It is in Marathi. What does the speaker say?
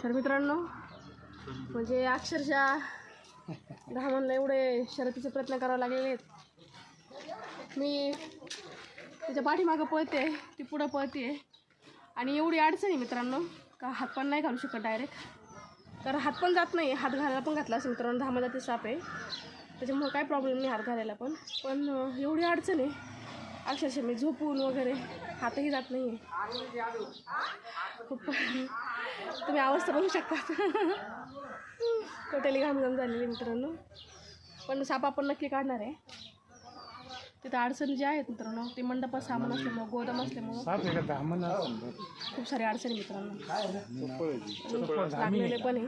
तर मित्रांनो, म्हणजे अक्षरशः घामांना एवढे शर्यतीचे प्रयत्न करावे लागलेले आहेत. मी त्याच्या पाठीमागं पळते, ती पुढं पळते आणि एवढी अडचण आहे मित्रांनो का हात पण नाही घालू शकत डायरेक्ट. तर हात पण जात नाही, हात घालायला पण घातला असेल मित्रांनो, धामाजाती साप आहे त्याच्यामुळे काय प्रॉब्लेम नाही हात घालायला. पण एवढी अडचण आहे अक्षरशः मी झोपून वगैरे हातही जात नाही आहे. खूप तुम्ही अवस्था बघू शकता. टोटली घामघाम झालेली मित्रांनो. पण साप आपण नक्की काढणार आहे. तिथं अडचण जी आहेत मित्रांनो, ते मंडपात सामान असल्यामुळं, गोदाम असल्यामुळं खूप सारी अडचणी मित्रांनो लागलेले पण आहे.